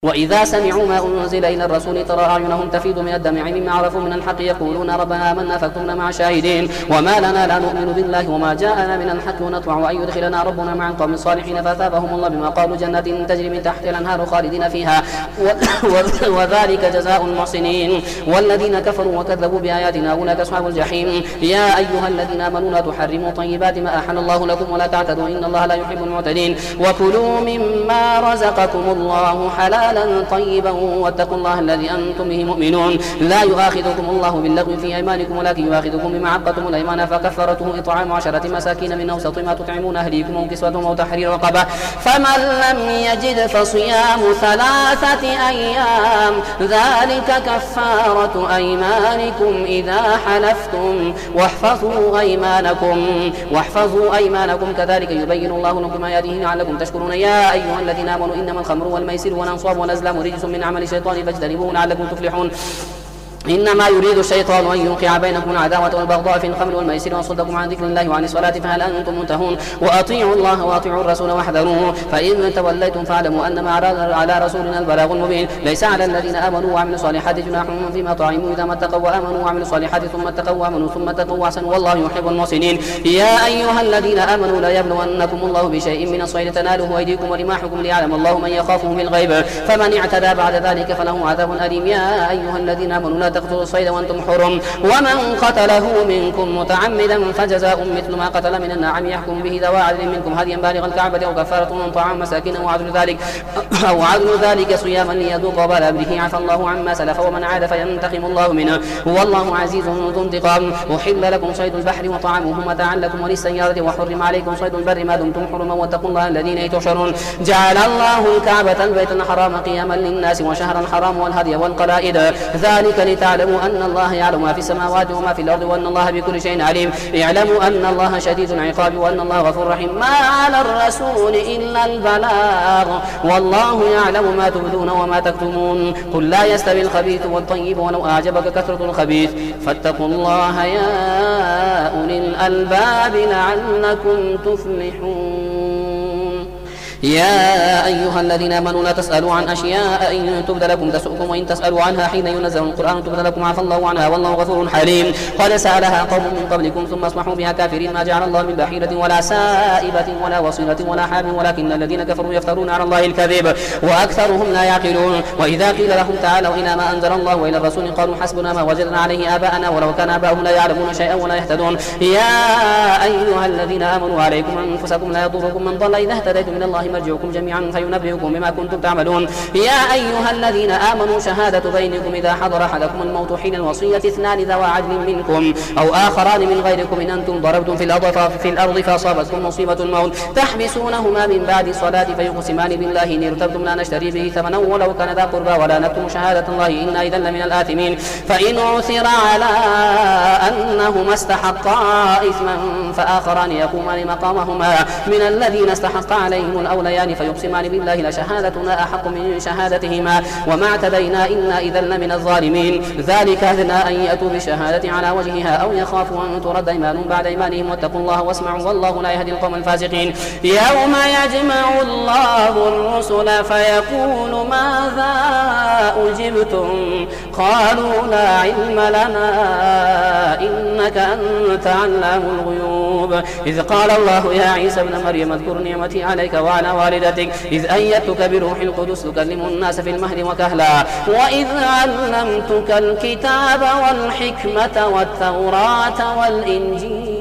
وإذا سمعوا ما أنزل إلى الرسول ترى أعينهم تفيض من الدمع مما عرفوا من الحق يقولون ربنا آمنا فاكتبنا مع الشاهدين وما لنا لا نؤمن بالله وما جاءنا من الحق ونطمع أن يدخلنا ربنا مع القوم الصالحين فأثابهم الله بما قالوا جنات تجري من تحتها الأنهار خالدين فيها وذلك جزاء المحسنين والذين كفروا وكذبوا بآياتنا أولئك أصحاب الجحيم يا أيها الذين آمنوا لا تحرموا طيبات ما أحل الله لكم ولا تعتدوا إن الله لا يحب المعتدين وكلوا مما رزقكم الله حلالا طيبا واتقوا الله الذي أنتم به مؤمنون لا يؤاخذكم الله باللغو في أيمانكم ولكن يؤاخذكم بما عقدتم الأيمان فكفارته إطعام 10 مساكين من أوسط ما تطعمون أهليكم أو كسوتهم أو تحرير رقبة فمن لم يجد فصيام 3 أيام ذلك كفارة أيمانكم إذا حلفتم واحفظوا أيمانكم كذلك يبين الله لكم آياته لعلكم تشكرون يا أيها الذين آمنوا إنما الخمر والميسر والأنصاب والأزلام رجس من عمل الشيطان فاجتنبوه لعلكم تفلحون إنما يريد الشيطان أن يوقع بينكم العداوة والبغضاء في الخمر والميسر ويصدكم عن ذكر الله وعن الصلاة فهل أنتم منتهون وأطيعوا الله وأطيعوا الرسول واحذروه فإن توليتم فاعلموا أنما على رسولنا البلاغ المبين ليس على الذين آمنوا وعملوا الصالحات جناح فيما طعموا إذا ما اتقوا وآمنوا وعملوا الصالحات ثم اتقوا وآمنوا ثم اتقوا وأحسنوا والله يحب المحسنين يا أيها الذين آمنوا لا يبلونكم الله بشيء من الصيد تناله أيديكم ورماحكم ليعلم الله من يخافه بالغيب فمن اعتدى بعد ذلك فله عذاب أليم يا أيها الذين آمنوا لا تقتلوا الصيد وأنتم حرم ومن قتله منكم متعمدا فجزاء مثل ما قتل من النعم يحكم به ذوى عدل منكم هديا بالغ الكعبة أو كفارة طعام مساكين أو عدل ذلك صياما ليذوق وبال أمره عفى الله عما سلف ومن عاد فينتقم الله منه والله عزيز ذو انتقام أحل لكم صيد البحر وطعامه متاعا لكم وللسيارة وحرم عليكم صيد البر ما دمتم حرما واتقوا الله الذين إليه تحشرون جعل الله الكعبة البيت الحرام قياما للناس وشهر الحرام والهدي والقلائد ذلك لتعلموا أن الله يعلم ما في السماوات وما في الأرض وأن الله بكل شيء عليم اعلموا أن الله شديد العقاب وأن الله غفور رحيم ما على الرسول إلا البلاغ والله يعلم ما تبدون وما تكتمون قل لا يستوي الخبيث والطيب ولو أعجبك كثرة الخبيث فاتقوا الله يا أولي الألباب لعلكم تفلحون يا أيها الذين آمنوا لا تسألوا عن أشياء إن تبد لكم تسؤكم وإن تسألوا عنها حين ينزل القرآن تبد لكم عفى الله عنها والله غفور حليم قد سألها قوم من قبلكم ثم أصبحوا بها كافرين ما جعل الله من بحيرة ولا سائبة ولا وصيلة ولا حام ولكن الذين كفروا يفترون على الله الكذب وأكثرهم لا يعقلون وإذا قيل لهم تعالوا إلى ما أنزل الله وإلى الرسول قالوا حسبنا ما وجدنا عليه آباءنا ولو كان آباؤهم لا يعلمون شيئا ولا يهتدون يا أيها الذين آمنوا عليكم أنفسكم لا يضركم من ضل إذا اهتديتم من الله مرجعكم جميعا فينبئكم بما كنتم تعملون يا أيها الذين آمنوا شهادة بينكم إذا حضر أحدكم الموت حين الوصية 2 ذوى عدل منكم أو آخران من غيركم إن أنتم ضربتم في الأرض فأصابتكم مصيبة الموت تحبسونهما من بعد الصلاة فيقسمان بالله إن ارتبتم لا نشتري به ثمنا ولو كان ذا قربى ولا نكتم شهادة الله إنا إذا لمن الآثمين فإن عثر على أنهما استحقا إثما فآخران يقومان مقامهما من الذين استحق عليهم الأوليان فيقسمان بالله لشهادتنا أحق من شهادتهما وما اعتدينا إنا إذا لمن الظالمين ذلك أدنى أن يأتوا بالشهادة على وجهها أو يخافوا أن ترد أيمان بعد أيمانهم واتقوا الله واسمعوا والله لا يهدي القوم الفاسقين يوم يجمع الله الرسل فيقول ماذا أجبتم قالوا لا علم لنا إنك أنت علام الغيوب إذ قال الله يا عيسى ابن مريم اذكر نعمتي عليك وعلى والدتك إذ أيدتك بروح القدس تكلم الناس في المهد وكهلا وإذ علمتك الكتاب والحكمة والتوراة والإنجيل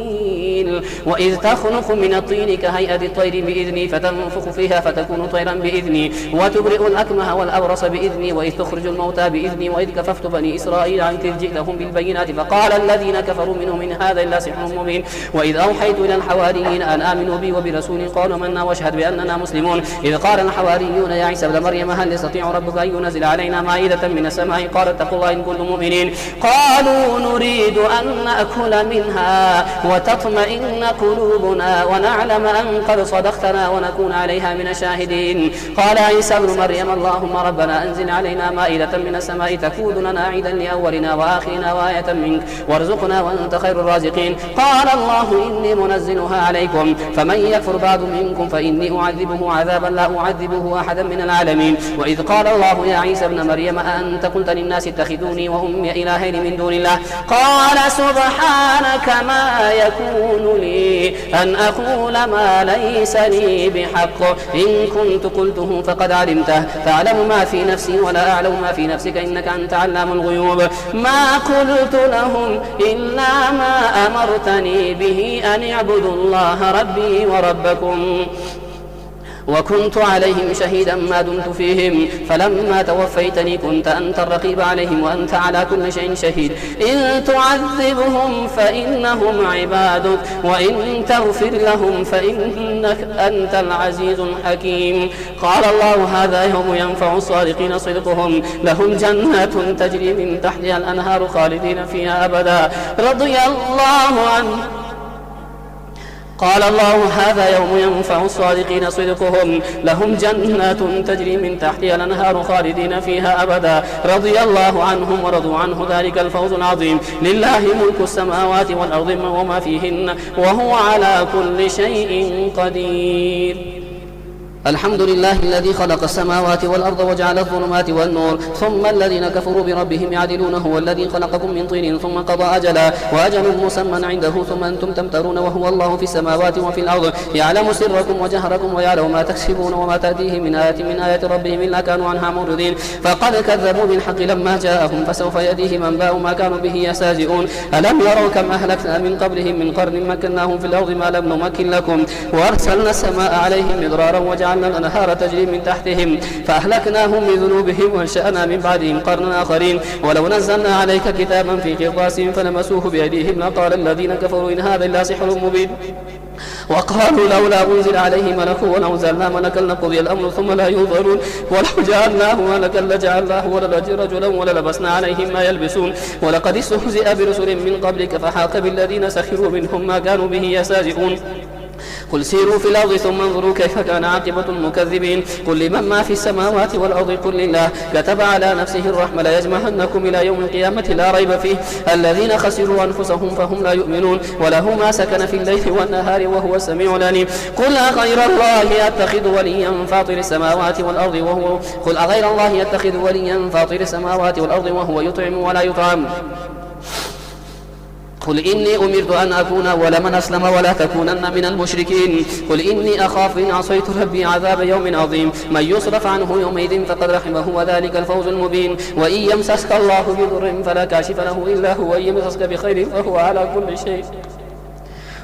وإذ تخلق من الطين كهيئة الطير بإذني فتنفخ فيها فتكون طيرا بإذني وتبرئ الأكمه والأبرص بإذني وإذ تخرج الموتى بإذني وإذ كففت بني إسرائيل عنك إذ جئتهم بالبينات فقال الذين كفروا منهم إن هذا إلا سحر مبين وإذ أوحيت إلى الحواريين أن آمنوا بي وبرسولي قالوا منا واشهد بأننا مسلمون إذ قال الحواريون يا عيسى ابن مريم هل يستطيع ربك أن ينزل علينا مائدة من السماء قال اتقوا الله إن كنتم مؤمنين قالوا نريد أن نأكل منها وتطمئن وتطمئن قلوبنا ونعلم أن قد صدقتنا ونكون عليها من الشاهدين. قال عيسى ابن مريم اللهم ربنا أنزل علينا مائدة من السماء تكون لنا عيدا لأولنا وآخرنا وآية منك وارزقنا وأنت خير الرازقين. قال الله إني منزلها عليكم فمن يكفر بعد منكم فإني أعذبه عذابا لا أعذبه أحدا من العالمين. وإذ قال الله يا عيسى ابن مريم أأنت قلت للناس اتخذوني وأمي إلهين من دون الله قال سبحانك ما يكون لي أن أقول ما ليس لي بحق إن كنت قلته فقد علمته تعلم ما في نفسي ولا أعلم ما في نفسك إنك أنت علام الغيوب. ما قلت لهم إلا ما أمرتني به أن اعبدوا الله ربي وربكم وكنت عليهم شهيدا ما دمت فيهم فلما توفيتني كنت أنت الرقيب عليهم وأنت على كل شيء شهيد. إن تعذبهم فإنهم عبادك وإن تغفر لهم فإنك أنت العزيز الحكيم. قال الله هذا يوم ينفع الصادقين صدقهم لهم جنات تجري من تحتها الأنهار خالدين فيها أبدا رضي الله عنه. قال الله هذا يوم ينفع الصادقين صدقهم لهم جنات تجري من تحتها الأنهار خالدين فيها أبدا رضي الله عنهم ورضوا عنه ذلك الفوز العظيم. لله ملك السماوات والأرض وما فيهن وهو على كل شيء قدير. الحمد لله الذي خلق السماوات والأرض وجعل الظلمات والنور ثم الذين كفروا بربهم يعدلون هو الذي خلقكم من طين ثم قضى أجلا وأجل مسمى عنده ثم أنتم تمترون وهو الله في السماوات وفي الأرض يعلم سركم وجهركم ويعلم ما تكسبون وما تأتيهم من آيات ربهم إلا كانوا عنها معرضين. فقد كذبوا بالحق لما جاءهم فسوف يأتيهم أنباء ما كانوا به يستهزئون. ألم يروا كم أهلكنا من قبلهم من قرن مكناهم في الأرض ما لم نمكن لكم وأرسلنا السماء عليهم مدرارا وجعلنا الأنهار تجري من تحتهم فأهلكناهم بذنوبهم وانشأنا من بعدهم قرنا آخرين. ولو نزلنا عليك كتابا في قرطاس فلمسوه بأيديهم لقال الذين كفروا إن هذا إلا سحر مبين وقالوا لولا أنزل عليه ملك ولو أنزلنا ملكا لقضي الأمر ثم لا ينظرون ولو جعلناه ملكا لجعلناه رجلا وللبسنا عليهم ما يلبسون. ولقد استهزئ برسل من قبلك فحاق بالذين سخروا منهم ما كانوا به يستهزئون. قل سيروا في الأرض ثم انظروا كيف كان عاقبة المكذبين. قل لمن ما في السماوات والأرض قل لله كتب على نفسه الرحمة ليجمعنكم إلى يوم القيامة لا ريب فيه الذين خسروا أنفسهم فهم لا يؤمنون. وله ما سكن في الليل والنهار وهو السميع العليم. قل أغير الله يتخذ وليا فاطر السماوات والأرض وهو يطعم ولا يطعم. قل إني أمرت أن أكون أول من أسلم ولا تكونن من المشركين. قل إني أخاف إن عصيت ربي عذاب يوم عظيم. من يصرف عنه يومئذ فقد رحمه وذلك الفوز المبين. وإن يمسسك الله بضر فلا كاشف له إلا هو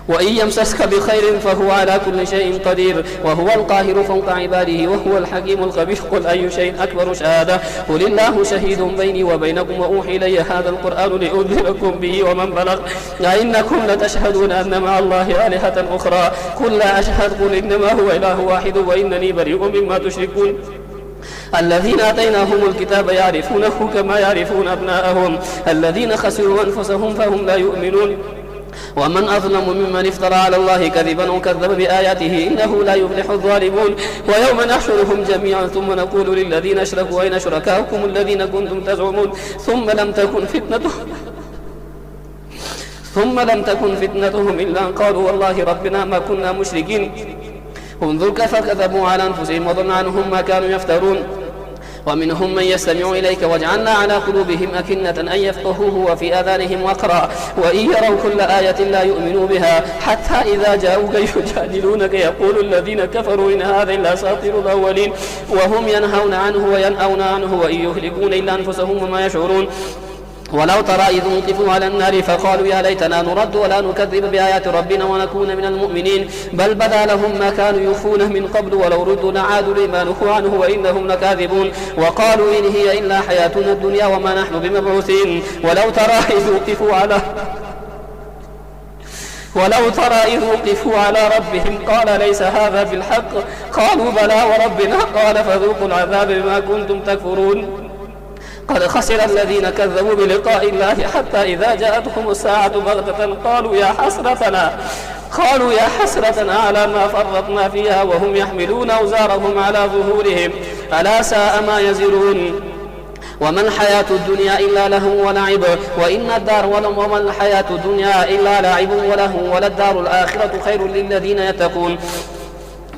وإن يمسسك بخير فهو على كل شيء قدير وهو القاهر فوق عباده وهو الحكيم الخبير. قل أي شيء أكبر شهادة قل الله شهيد بيني وبينكم وأوحي إلي هذا القرآن لأنذركم به ومن بلغ أئنكم لتشهدون أن مع الله آلهة أخرى قل لا أشهد قل إنما هو إله واحد وإنني بريء مما تشركون. الذين آتيناهم الكتاب يعرفونه كما يعرفون أبناءهم الذين خسروا أنفسهم فهم لا يؤمنون. ومن أظلم ممن افترى على الله كذبا وكذب بآياته إنه لا يفلح الظالمون. ويوم نحشرهم جميعا ثم نقول للذين أشركوا أين شركاؤكم الذين كنتم تزعمون ثم لم تكن فتنتهم إلا أن قالوا والله ربنا ما كنا مشركين. انظر كيف كذبوا على أنفسهم وضل عنهم ما كانوا يفترون. ومنهم من يستمع إليك وجعلنا على قلوبهم أكنة أن يفقهوه وفي آذانهم وقرا وإن يروا كل آية لا يؤمنوا بها حتى إذا جاءوك يجادلونك يقول الذين كفروا إن هذا إلا أساطير الأولين وهم ينهون عنه وينأون عنه وإن يهلكون إلا أنفسهم وما يشعرون. ولو ترى إذ وقفوا على النار فقالوا يا ليتنا نرد ولا نكذب بآيات ربنا ونكون من المؤمنين بل بدا لهم ما كانوا يخفون من قبل ولو ردوا لعادوا لما نهوا عنه وإنهم لكاذبون. وقالوا إن هي إلا حياتنا الدنيا وما نحن بمبعوثين. ولو ترى إذ وقفوا على ربهم قال ليس هذا بالحق قالوا بلى وربنا قال فذوقوا العذاب بما كنتم تكفرون. قد خسر الذين كذبوا بلقاء الله حتى إذا جاءتهم الساعة بغتة قالوا قالوا يا حسرتنا على ما فرطنا فيها وهم يحملون أوزارهم على ظهورهم ألا ساء ما يزرون وما الحياة الدنيا إلا لهو ولعب وما الحياة الدنيا إلا لعب ولهو وللدار الآخرة خير للذين يتقون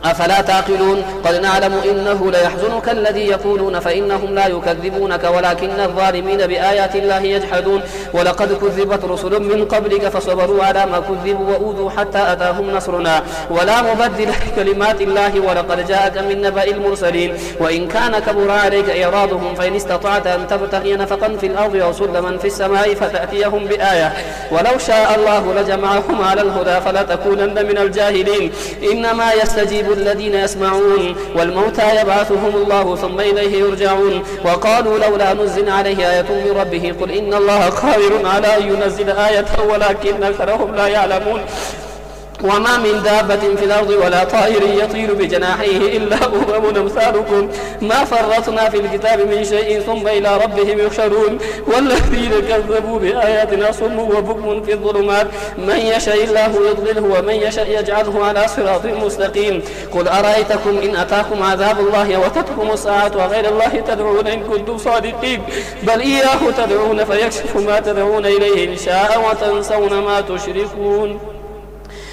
أفلا تعقلون قد نعلم إنه ليحزنك الذي يقولون فإنهم لا يكذبونك ولكن الظالمين بآيات الله يجحدون ولقد كذبت رسل من قبلك فصبروا على ما كذبوا وأوذوا حتى أتاهم نصرنا ولا مبدل لكلمات الله ولقد جاءك من نبأ المرسلين وإن كان كبر عليك إعراضهم فإن استطعت أن تبتغي نفقا في الأرض أو سلما في السماء فتأتيهم بآية ولو شاء الله لجمعهم على الهدى فلا تكونن من الجاهلين إنما يستجيب الذين يسمعون والموتى يبعثهم الله ثم إليه يرجعون وقالوا لولا نزل عليه آية من ربه قل إن الله قادر على أن ينزل آية ولكن أكثرهم لا يعلمون وما من دابة في الأرض ولا طائر يطير بجناحيه إلا أمم أمثالكم ما فرطنا في الكتاب من شيء ثم إلى ربهم يحشرون والذين كذبوا بآياتنا صم وبكم في الظلمات من يشاء الله يضلله ومن يشاء يجعله على صراط مستقيم قل أرأيتكم إن أتاكم عذاب الله وتتكم الساعة وغير الله تدعون إن كنتم صادقين بل إياه تدعون فيكشف ما تدعون إليه إن شاء وتنسون ما تشركون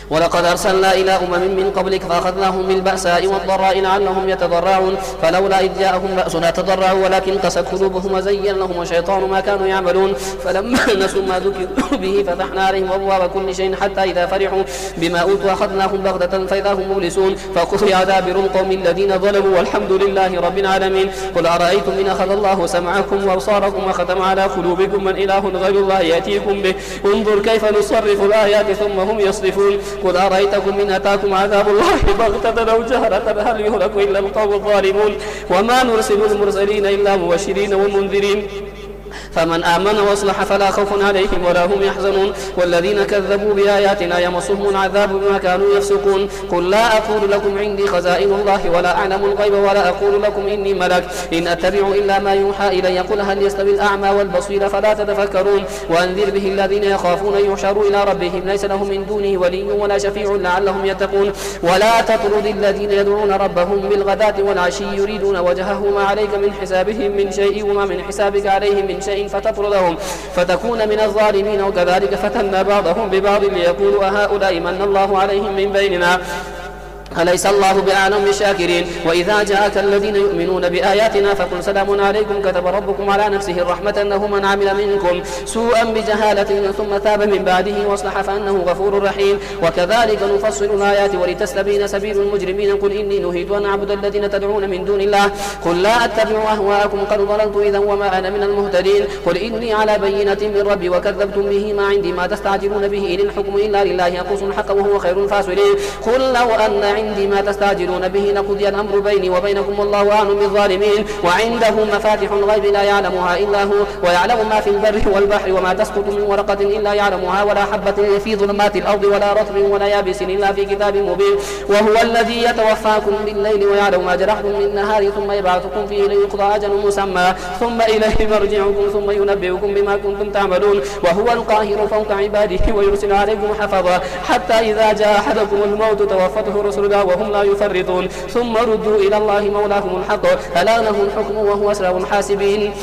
ولقد أرسلنا إلى من قبلك فأخذناهم بالبأساء والضراء لعلهم يتضرعون فلولا إذ جاءهم بأسنا تضرعوا ولكن قست قلوبهم وزين لهم الشيطان ما كانوا يعملون فلما نسوا ما ذكروا به فتحنا عليهم أبواب كل شيء حتى إذا فرحوا بما أوتوا أخذناهم بغتة فإذا هم مبلسون فقطع دابر القوم الذين ظلموا والحمد لله رب العالمين قل أرأيتم إن أخذ الله سمعكم وأبصاركم وختم على قلوبكم من إله غير الله يأتيكم به انظر كيف نصرف الآيات ثم هم يصرفون قل أرأيتكم إن أتاكم عذاب الله بغتة أو جهرة هل يهلك إلا القوم الظالمون وما نرسل المرسلين إلا مبشرين ومنذرين فمن آمن وأصلح فلا خوف عليهم ولا هم يحزنون والذين كذبوا بآياتنا يمسهم العذاب بما كانوا يفسقون قل لا أقول لكم عندي خزائن الله ولا أعلم الغيب ولا أقول لكم إني ملك إن أتبع إلا ما يوحى إلي قل هل يستوي الأعمى والبصير فلا تتفكرون وأنذر به الذين يخافون أن يحشروا إلى ربهم ليس لهم من دونه ولي ولا شفيع لعلهم يتقون ولا تطرد الذين يدعون ربهم بالغداة والعشي يريدون وجهه ما عليك من حسابهم من شيء وما من حسابك عليهم من شيء فتطردهم فتكون من الظالمين وكذلك فتنا بعضهم ببعض ليقولوا أهؤلاء من الله عليهم من بيننا أليس الله بأعلم بالشاكرين وإذا جاءك الذين يؤمنون بآياتنا فقل سلام عليكم كتب ربكم على نفسه الرحمة أنه من عمل منكم سوءا بجهالة ثم تاب من بعده واصلح فأنه غفور رحيم وكذلك نفصل الآيات ولتستبين سبيل المجرمين قل إني نهيت أن أعبد الذين تدعون من دون الله قل لا أتبع أهواءكم قد ضللت إذا وما أنا من المهتدين قل إني على بينة من ربي وكذبتم به ما عندي ما تستعجلون به إن الحكم إلا لله يقص الحق وهو خير الفاصلين قل لو أن عندي ما تستعجلون به لقضي الأمر بيني وبينكم والله أعلم بالظالمين وعنده مفاتح الغيب لا يعلمها إلا هو ويعلم ما في البر والبحر وما تسقط من ورقة إلا يعلمها ولا حبة في ظلمات الأرض ولا رطب ولا يابس إلا في كتاب مبين وهو الذي يتوفاكم بالليل ويعلم ما جرحتم بالنهار ثم يبعثكم فيه ليقضى أجل مسمى ثم إليه مرجعكم ثم ينبئكم بما كنتم تعملون وهو القاهر فوق عباده ويرسل عليكم حفظا حتى إذا جاء أحدكم الموت توفته رسلنا وهم لا يفرطون ثم ردوا إلى الله مولاهم الحق ألا له الحكم وهو أسرع الحاسبين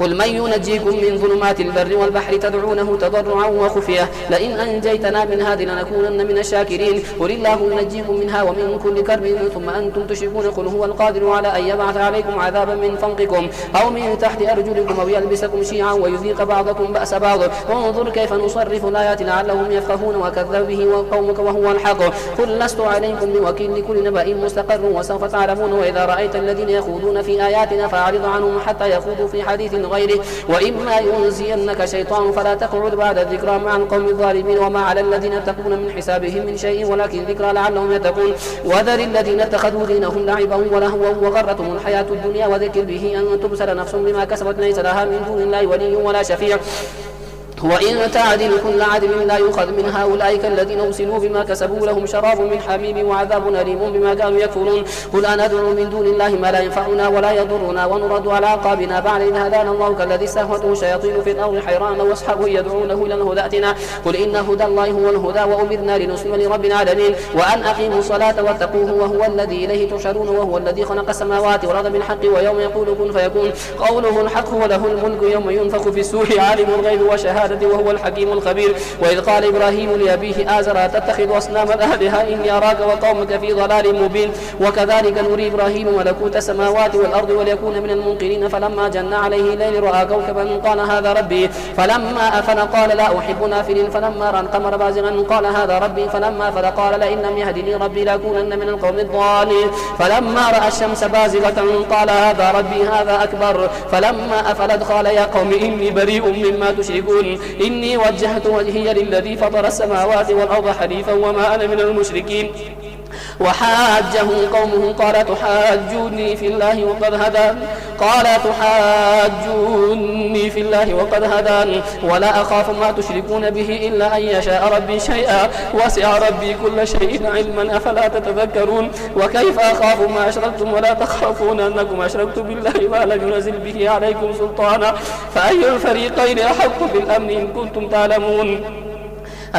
قل من ينجيكم من ظلمات البر والبحر تدعونه تضرعا وخفية لئن أنجيتنا من هذه لنكونن من الشاكرين قل الله ينجيكم منها ومن كل كرب ثم أنتم تشركون قل هو القادر على أن يبعث عليكم عذابا من فوقكم أو من تحت أرجلكم أو يلبسكم شيعا ويذيق بعضكم بأس بعض وانظر كيف نصرف الآيات لعلهم يفقهون وكذب به وقومك وهو الحق قل لست عليكم بوكيل لكل نبأ مستقر وسوف تعلمون وإذا رأيت الذين يخوضون في آياتنا فأعرض عنهم حتى يخوضوا في حديث غيره وإما ينزينك شيطان فلا تقعد بعد الذكرى مع القوم الظالمين وما على الذين يتقون من حسابهم من شيء ولكن ذكرى لعلهم يتقون وذر الذين اتخذوا دينهم لعبا ولهوا وغرتهم الحياة الدنيا وذكر به أن تبصر نفس بما كسبت ليس لها من دون الله ولي ولا شفيع وإن تعدل كل عدل لا يؤخذ من هؤلاء الذين أرسلوا بما كسبوا لهم شراب من حميم وعذاب أليم بما كانوا يكفرون. قل أندعو من دون الله ما لا ينفعنا ولا يضرنا ونرد على أعقابنا بعد إذ هدانا الله كالذي استهوته الشياطين في الأرض حيران وأصحابه يدعونه إلى الهدى ائتنا. قل إن هدى الله هو الهدى وأمرنا لنسلم لرب العالمين وأن أقيموا الصلاة واتقوه وهو الذي إليه تحشرون وهو الذي خلق السماوات والأرض بالحق ويوم يقول كن فيكون قوله الحق وله الملك يوم ينفخ في السور عالم الغيب وشهادة وهو الحكيم الخبير. وإذ قال إبراهيم لأبيه آزر أتتخذ أصناما آلهة إني أراك وقومك في ضلال مبين. وكذلك نري إبراهيم ملكوت السماوات والأرض وليكون من الموقنين فلما جن عليه الليل رأى كوكبا قال هذا ربي فلما أفل قال لا أحب نافلين فلما رأى القمر بازغا قال هذا ربي فلما أفل قال لئن لم يهدني ربي لأكونن من القوم الضالين فلما رأى الشمس بازغة قال هذا ربي هذا أكبر فلما أفلت قال يا قوم إني بريء مما تشركون إني وجهت وجهي للذي فطر السماوات والأرض حنيفا وما أنا من المشركين. وحاجه قومه قال تحاجوني في الله وقد هدان ولا أخاف ما تشركون به إلا أن يشاء ربي شيئا وسع ربي كل شيء علما أفلا تتذكرون. وكيف أخاف ما أشركتم ولا تخافون أنكم أشركتم بالله ما لم ينزل به عليكم سلطانا فأي الفريقين أحق بالأمن إن كنتم تعلمون.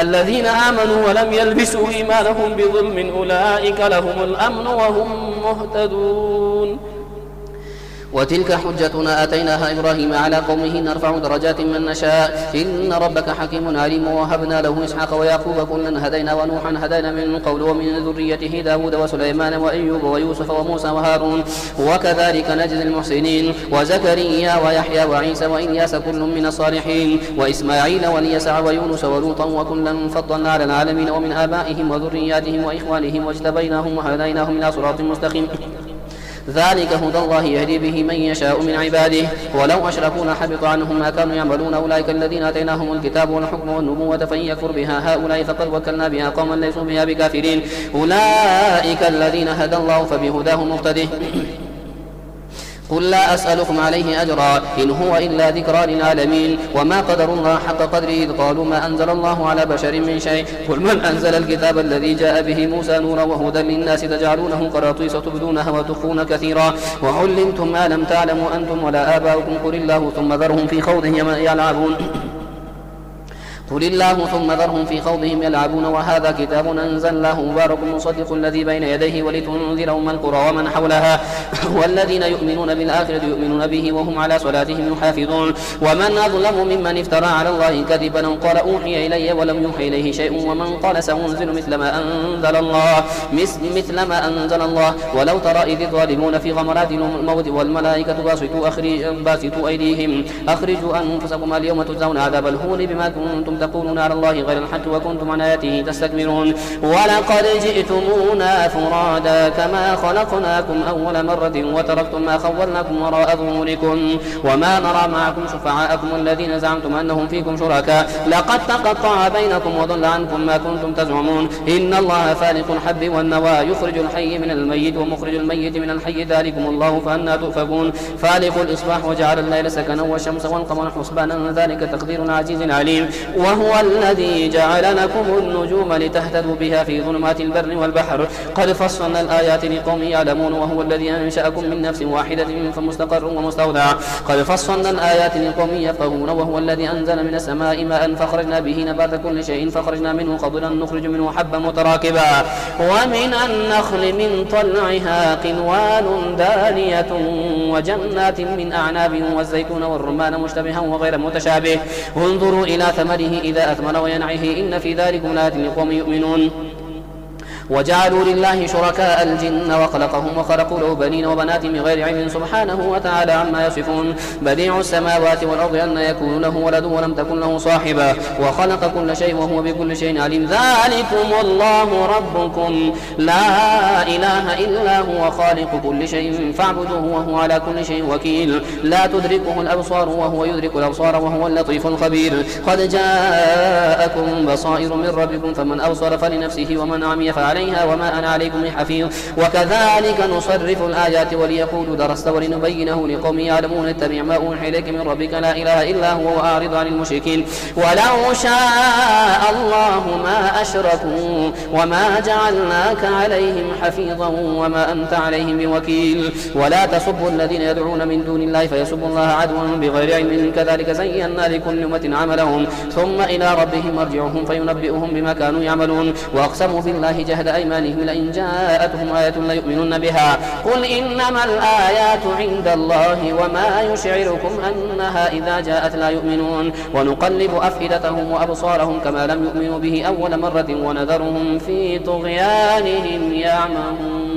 الذين آمنوا ولم يلبسوا إيمانهم بظلم أولئك لهم الأمن وهم مهتدون. وتلك حجتنا آتيناها إبراهيم على قومه نرفع درجات من نشاء إن ربك حكيم عليم. ووهبنا له إسحاق ويعقوب كلا هدينا ونوحا هدينا من قبل ومن ذريته داود وسليمان وأيوب ويوسف وموسى وهارون وكذلك نجزي المحسنين. وزكريا ويحيى وعيسى وإلياس كل من الصالحين وإسماعيل واليسع ويونس ولوطا وكلا فضلنا على العالمين ومن آبائهم وذرياتهم وإخوانهم واجتبيناهم وهديناهم إلى صراط مستقيم. ذلك هدى الله يهدي به من يشاء من عباده ولو أشركوا لحبط عنهم ما كانوا يعملون. أولئك الذين آتيناهم الكتاب والحكم والنبوة فإن يكفر بها هؤلاء فقد وكلنا بها قوما ليسوا بها بكافرين. أولئك الذين هدى الله فبهداه مقتده. قل لا أسألكم عليه أجرا إن هو إلا ذكرى للعالمين. وما قدروا الله حق قدره إذ قالوا ما أنزل الله على بشر من شيء قل من أنزل الكتاب الذي جاء به موسى نورا وهدى للناس تجعلونه قراطيس تبدونها وتخفون كثيرا وعلمتم ما لم تعلموا أنتم ولا آباؤكم قل الله ثم ذرهم في خوضهم يلعبون يلعبون. وهذا كتاب أنزلناه مبارك مصدق الذي بين يديه ولتنذر أم القرى ومن حولها والذين يؤمنون بالآخرة يؤمنون به وهم على صلاتهم يحافظون. ومن أظلم ممن افترى على الله كذبا قال أوحي إلي ولم يوحي إليه شيء ومن قال سأنزل مثل ما أنزل الله ولو ترى إذ الظالمون في غمرات الموت والملائكة باسطوا أيديهم أخرجوا أنفسكم اليوم تجزون عذاب الهون بما كنتم تقولون على الله غير الحق وكنتم عن آياته تستكبرون. ولقد جئتمونا فرادا كما خلقناكم أول مرة وتركتم ما خولناكم وراء ظهوركم وما نرى معكم شفعاءكم الذين زعمتم أنهم فيكم شركاء لقد تقطع بينكم وضل عنكم ما كنتم تزعمون. إن الله فالق الحب والنوى يخرج الحي من الميت ومخرج الميت من الحي ذلكم الله فأنى تؤفكون. فالق الإصباح وجعل الليل سكنا والشمس والقمر حسبانا ذلك تقدير عزيز عليم. وهو الذي جعل لكم النجوم لتهتدوا بها في ظلمات البر والبحر قد فصلنا الآيات لقوم يعلمون. وهو الذي أنشأكم من نفس واحدة فمستقر ومستودع قد فصلنا الآيات لقوم يفقهون. وهو الذي أنزل من السماء ماء فخرجنا به نبات كل شيء فخرجنا منه خضرا نخرج منه حبا متراكبا ومن النخل من طلعها قنوان دانية وجنات من أعناب والزيتون والرمان مشتبها وغير متشابه انظروا إلى ثمره إذا أثمر وينعه إن في ذلك لآيات لقوم يؤمنون. وجعلوا لله شركاء الجن وخلقهم وخلقوا له بنين وبنات بغير علم سبحانه وتعالى عما يصفون. بديع السماوات والأرض أن يكون له ولد ولم تكن له صاحبة وخلق كل شيء وهو بكل شيء عليم. ذلكم الله ربكم لا إله إلا هو خالق كل شيء فاعبدوه وهو على كل شيء وكيل. لا تدركه الأبصار وهو يدرك الأبصار وهو اللطيف الخبير. قد جاءكم بصائر من ربكم فمن أبصر فلنفسه ومن عمي فعليه عليها وما أنا عليكم بحفيظ وكذلك نصرف الآيات وليقولوا درست ولنبينه لقوم يعلمون اتبع ما أوحي إليك من ربك لا إله إلا هو وأعرض عن المشركين ولو شاء الله ما أشركوا وما جعلناك عليهم حفيظا وما أنت عليهم بوكيل ولا تسبوا الذين يدعون من دون الله فيسبوا الله عدوا بغير علم كذلك زينا لكل أمة عملهم ثم إلى ربهم مرجعهم فينبئهم بما كانوا يعملون وأقسموا بالله جهد أيمانهم لئن جاءتهم آية ليؤمنن بها قل إنما الآيات عند الله وما يشعركم أنها إذا جاءت لا يؤمنون ونقلب أفئدتهم وأبصارهم كما لم يؤمنوا به أول مرة ونذرهم في طغيانهم يعمهون